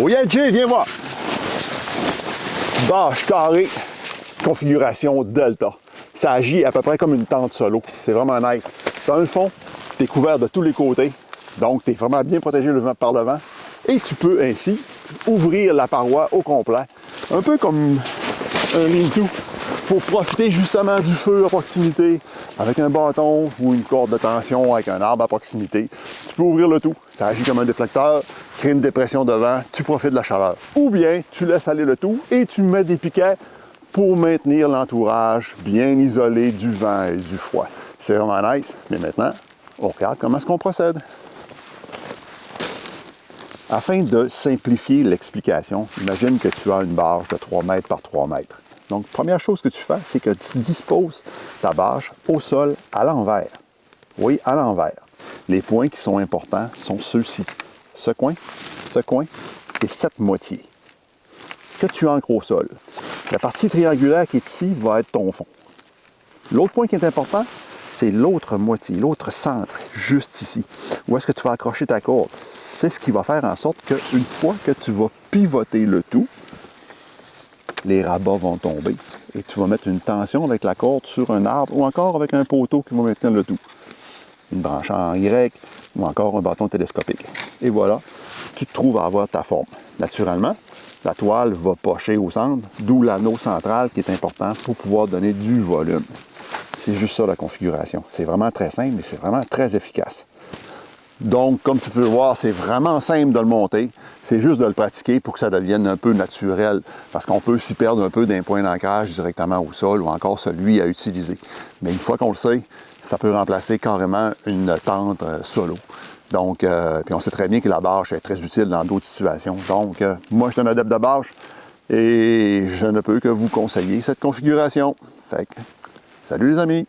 Oyadji, viens voir. Bâche carrée, configuration Delta. Ça agit à peu près comme une tente solo. C'est vraiment nice. Dans le fond, tu es couvert de tous les côtés. Donc, tu es vraiment bien protégé par le vent. Et tu peux ainsi ouvrir la paroi au complet. Un peu comme un lean-to. Pour profiter justement du feu à proximité avec un bâton ou une corde de tension avec un arbre à proximité. Tu peux ouvrir le tout. Ça agit comme un déflecteur, crée une dépression de vent, tu profites de la chaleur. Ou bien tu laisses aller le tout et tu mets des piquets pour maintenir l'entourage bien isolé du vent et du froid. C'est vraiment nice. Mais maintenant, on regarde comment est-ce qu'on procède. Afin de simplifier l'explication, imagine que tu as une bâche de 3 mètres par 3 mètres. Donc, première chose que tu fais, c'est que tu disposes ta bâche au sol à l'envers. Oui, à l'envers. Les points qui sont importants sont ceux-ci. Ce coin et cette moitié que tu ancres au sol. La partie triangulaire qui est ici va être ton fond. L'autre point qui est important, c'est l'autre moitié, l'autre centre, juste ici. Où est-ce que tu vas accrocher ta corde? C'est ce qui va faire en sorte qu'une fois que tu vas pivoter le tout, les rabats vont tomber et tu vas mettre une tension avec la corde sur un arbre ou encore avec un poteau qui va maintenir le tout. Une branche en Y ou encore un bâton télescopique. Et voilà, tu te trouves à avoir ta forme. Naturellement, la toile va pocher au centre, d'où l'anneau central qui est important pour pouvoir donner du volume. C'est juste ça la configuration. C'est vraiment très simple, mais c'est vraiment très efficace. Donc, comme tu peux le voir, c'est vraiment simple de le monter. C'est juste de le pratiquer pour que ça devienne un peu naturel. Parce qu'on peut s'y perdre un peu d'un point d'ancrage directement au sol ou encore celui à utiliser. Mais une fois qu'on le sait, ça peut remplacer carrément une tente solo. Donc, puis on sait très bien que la bâche est très utile dans d'autres situations. Donc, moi, je suis un adepte de bâche et je ne peux que vous conseiller cette configuration. Fait que, salut les amis!